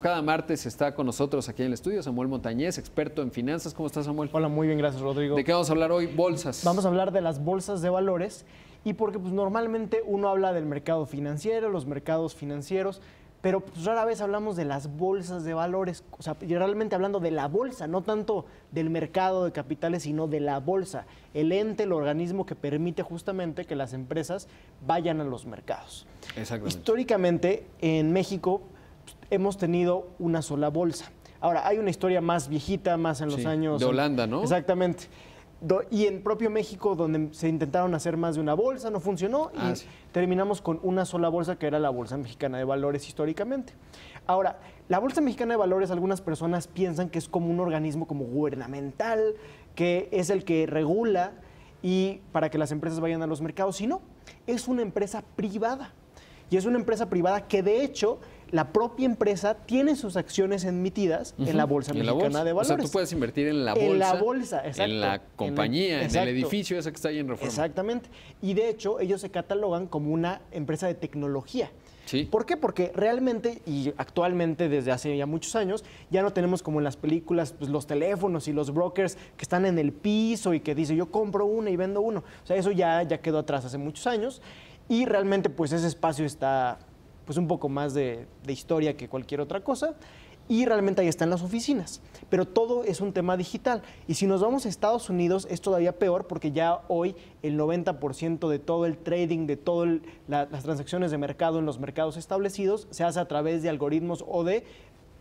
cada martes está con nosotros aquí en el estudio Samuel Montañez, experto en finanzas. ¿Cómo estás, Samuel? Hola, muy bien, gracias, Rodrigo. ¿De qué vamos a hablar hoy? Bolsas. Vamos a hablar de las bolsas de valores y porque pues, normalmente uno habla del mercado financiero, los mercados financieros, pero pues, rara vez hablamos de las bolsas de valores, o sea, realmente hablando de la bolsa, no tanto del mercado de capitales, sino de la bolsa, el ente, el organismo que permite justamente que las empresas vayan a los mercados. Exactamente. Históricamente, en México hemos tenido una sola bolsa. Ahora, hay una historia más viejita, más en los años... De Holanda, ¿no? Exactamente. Y en propio México, donde se intentaron hacer más de una bolsa, no funcionó y terminamos con una sola bolsa, que era la Bolsa Mexicana de Valores históricamente. Ahora, la Bolsa Mexicana de Valores, algunas personas piensan que es como un organismo como gubernamental, que es el que regula y para que las empresas vayan a los mercados, y no, es una empresa privada. Y es una empresa privada que, de hecho, la propia empresa tiene sus acciones emitidas en la Bolsa Mexicana de Valores. O sea, tú puedes invertir en la bolsa. En la bolsa, exacto. En la compañía, en el edificio ese que está ahí en Reforma. Exactamente. Y de hecho, ellos se catalogan como una empresa de tecnología. Sí. ¿Por qué? Porque realmente y actualmente desde hace ya muchos años ya no tenemos como en las películas pues, los teléfonos y los brokers que están en el piso y que dicen yo compro una y vendo uno. O sea, eso ya quedó atrás hace muchos años y realmente pues ese espacio está pues un poco más de historia que cualquier otra cosa y realmente ahí están las oficinas. Pero todo es un tema digital. Y si nos vamos a Estados Unidos es todavía peor porque ya hoy el 90% de todo el trading, de todas las transacciones de mercado en los mercados establecidos se hace a través de algoritmos o de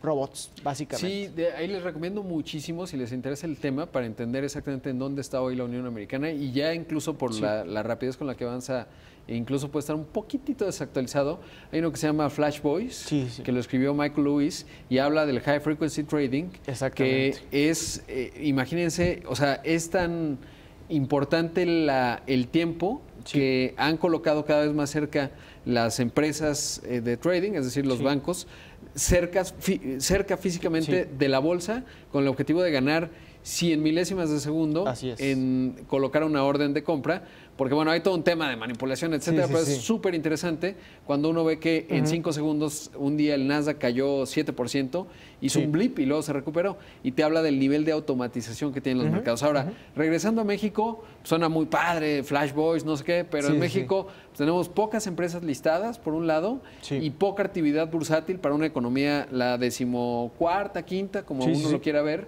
robots, básicamente. Sí, ahí les recomiendo muchísimo si les interesa el tema para entender exactamente en dónde está hoy la Unión Americana y ya incluso por la rapidez con la que avanza e incluso puede estar un poquitito desactualizado. Hay uno que se llama Flash Boys, que lo escribió Michael Lewis y habla del High Frequency Trading, que es, imagínense, o sea, es tan importante el tiempo que han colocado cada vez más cerca las empresas de trading, es decir, los bancos, cerca físicamente de la bolsa con el objetivo de ganar 100 milésimas de segundo en colocar una orden de compra, porque bueno, hay todo un tema de manipulación, etcétera, pero es súper interesante cuando uno ve que en 5 segundos un día el Nasdaq cayó 7%, hizo un blip y luego se recuperó y te habla del nivel de automatización que tienen los mercados. Ahora, regresando a México, suena muy padre, Flash Boys, no sé qué, pero en México tenemos pocas empresas listadas, por un lado, y poca actividad bursátil para una economía, la 14ª, quinta, como uno lo quiera ver.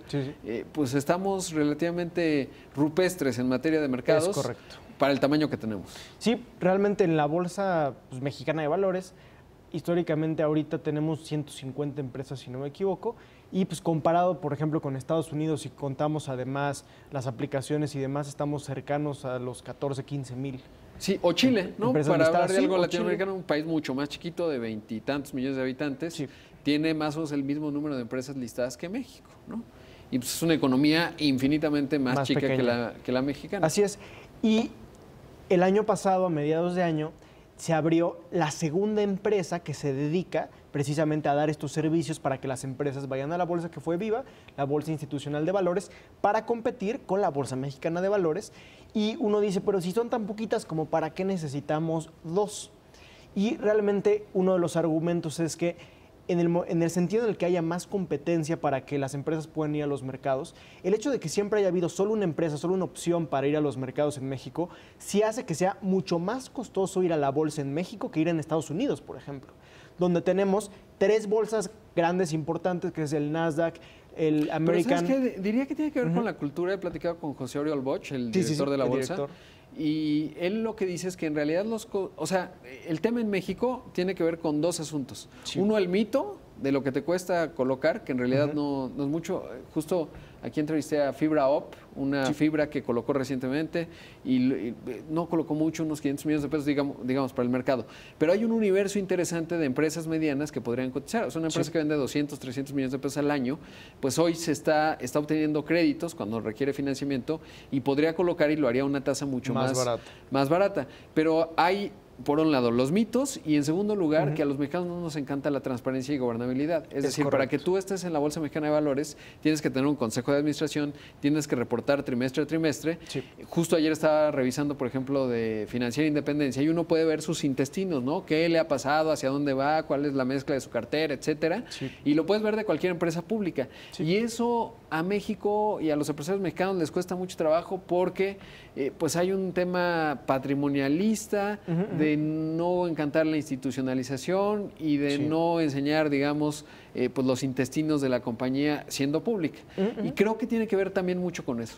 Pues estamos relativamente rupestres en materia de mercados. Es correcto. Para el tamaño que tenemos. Sí, realmente en la Bolsa Mexicana de Valores, históricamente ahorita tenemos 150 empresas, si no me equivoco, y pues comparado, por ejemplo, con Estados Unidos, si contamos además las aplicaciones y demás, estamos cercanos a los 14, 15 mil. Sí, o Chile, ¿no? Para hablar de algo latinoamericano, Chile. Un país mucho más chiquito, de 20 y tantos millones de habitantes, tiene más o menos el mismo número de empresas listadas que México, ¿no? Y pues es una economía infinitamente más chica que la mexicana. Así es. Y el año pasado, a mediados de año, se abrió la segunda empresa que se dedica precisamente a dar estos servicios para que las empresas vayan a la bolsa, que fue Viva, la Bolsa Institucional de Valores, para competir con la Bolsa Mexicana de Valores. Y uno dice, pero si son tan poquitas, ¿como para qué necesitamos dos? Y realmente uno de los argumentos es que en el sentido en el que haya más competencia para que las empresas puedan ir a los mercados, el hecho de que siempre haya habido solo una empresa, solo una opción para ir a los mercados en México, sí hace que sea mucho más costoso ir a la bolsa en México que ir en Estados Unidos, por ejemplo, donde tenemos 3 bolsas grandes importantes, que es el Nasdaq, el American... Pero ¿sabes qué? Diría que tiene que ver con la cultura. He platicado con José Oriol Boch, el director de la bolsa. Y él lo que dice es que en realidad el tema en México tiene que ver con 2 asuntos. Uno, el mito de lo que te cuesta colocar, que en realidad no es mucho. Justo aquí entrevisté a Fibra Op, una fibra que colocó recientemente y no colocó mucho, unos 500 millones de pesos, digamos, para el mercado. Pero hay un universo interesante de empresas medianas que podrían cotizar. O sea, una empresa que vende 200, 300 millones de pesos al año, pues hoy está obteniendo créditos cuando requiere financiamiento y podría colocar y lo haría a una tasa mucho más barata. Pero hay por un lado, los mitos y en segundo lugar, que a los mexicanos no nos encanta la transparencia y gobernabilidad. Es decir, correcto. para que tú estés en la Bolsa Mexicana de Valores, tienes que tener un consejo de administración, tienes que reportar trimestre a trimestre. Sí. Justo ayer estaba revisando, por ejemplo, de Financiera Independencia y uno puede ver sus intestinos, ¿no? ¿Qué le ha pasado? ¿Hacia dónde va? ¿Cuál es la mezcla de su cartera? Etcétera. Sí. Y lo puedes ver de cualquier empresa pública. Sí. Y eso a México y a los empresarios mexicanos les cuesta mucho trabajo porque pues hay un tema patrimonialista de no encantar la institucionalización y de no enseñar, digamos, pues los intestinos de la compañía siendo pública. Y creo que tiene que ver también mucho con eso.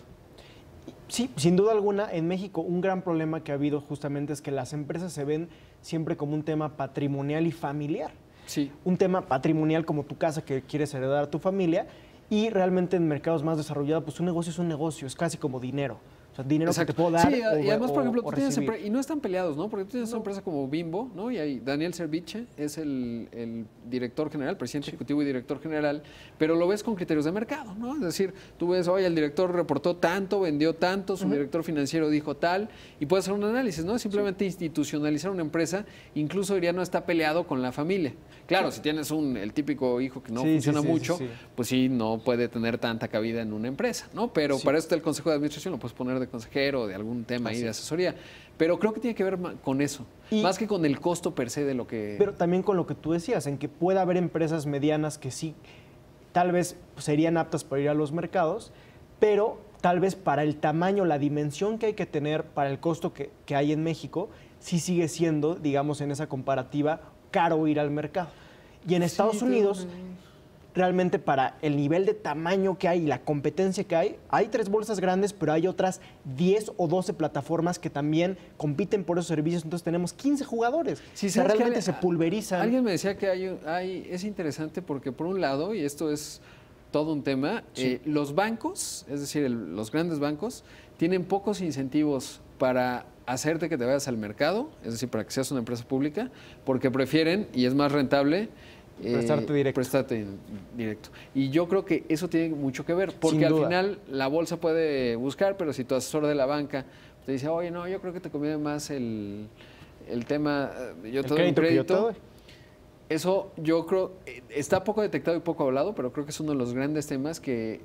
Sí, sin duda alguna, en México un gran problema que ha habido justamente es que las empresas se ven siempre como un tema patrimonial y familiar. Sí. Un tema patrimonial como tu casa que quieres heredar a tu familia, y realmente en mercados más desarrollados, pues un negocio es un negocio, es casi como dinero. O sea, dinero Exacto. que te puedo dar sí, y además, por ejemplo, tú tienes recibir. y no están peleados, ¿no? Porque tú tienes una empresa como Bimbo, ¿no? Y ahí Daniel Serviche es el director general, presidente ejecutivo y director general, pero lo ves con criterios de mercado, ¿no? Es decir, tú ves, oye, el director reportó tanto, vendió tanto, su director financiero dijo tal, y puedes hacer un análisis, ¿no? Simplemente institucionalizar una empresa, incluso diría no está peleado con la familia. Claro, si tienes el típico hijo que no funciona mucho, pues sí, no puede tener tanta cabida en una empresa, ¿no? Pero para eso está el consejo de administración, lo puedes poner de consejero o de algún tema ahí de asesoría. Pero creo que tiene que ver con eso, más que con el costo per se de lo que... Pero también con lo que tú decías, en que pueda haber empresas medianas que sí, tal vez serían aptas para ir a los mercados, pero tal vez para el tamaño, la dimensión que hay que tener para el costo que hay en México, sí sigue siendo, digamos, en esa comparativa, caro ir al mercado. Y en Estados Unidos, realmente para el nivel de tamaño que hay y la competencia que hay 3 bolsas grandes, pero hay otras 10 o 12 plataformas que también compiten por esos servicios, entonces tenemos 15 jugadores. Sí, o sea, realmente se pulverizan. Alguien me decía que es interesante porque por un lado, y esto es todo un tema, los bancos, es decir, los grandes bancos, tienen pocos incentivos para hacerte que te vayas al mercado, es decir, para que seas una empresa pública, porque prefieren, y es más rentable, prestarte directo. Y yo creo que eso tiene mucho que ver, porque al final la bolsa puede buscar, pero si tu asesor de la banca te dice, oye, no, yo creo que te conviene más el tema, yo te doy un crédito. Eso yo creo, está poco detectado y poco hablado, pero creo que es uno de los grandes temas que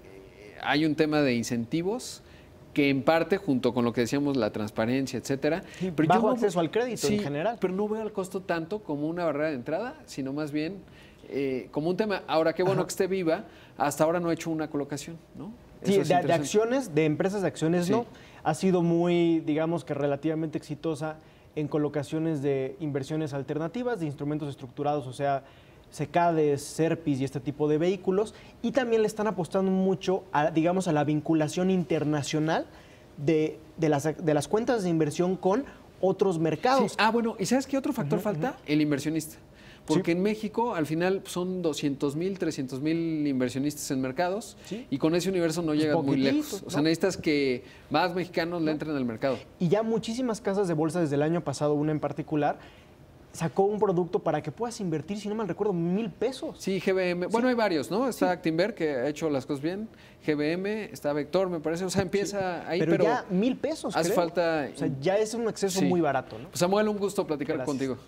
hay un tema de incentivos que en parte, junto con lo que decíamos, la transparencia, etcétera. Pero bajo acceso al crédito en general. Pero no veo el costo tanto como una barrera de entrada, sino más bien como un tema. Ahora, qué bueno que esté Viva, hasta ahora no ha hecho una colocación, ¿no? Sí, de acciones, de empresas de acciones no. Ha sido muy, digamos que relativamente exitosa en colocaciones de inversiones alternativas, de instrumentos estructurados, o sea, CECADES, SERPIs y este tipo de vehículos, y también le están apostando mucho a, digamos, a la vinculación internacional de las cuentas de inversión con otros mercados. Sí. Bueno, ¿y sabes qué otro factor falta? El inversionista. Porque en México, al final, son 200,000, 300,000 inversionistas en mercados y con ese universo no llegas muy lejos. O sea, necesitas que más mexicanos le entren al mercado. Y ya muchísimas casas de bolsa desde el año pasado, una en particular, sacó un producto para que puedas invertir, si no mal recuerdo, 1,000 pesos. Sí, GBM. Bueno, hay varios, ¿no? Está Actinver, que ha hecho las cosas bien. GBM, está Vector, me parece. O sea, empieza ahí, pero ya 1,000 pesos, hace creo. falta... O sea, ya es un acceso muy barato, ¿no? Pues, Samuel, un gusto platicar contigo.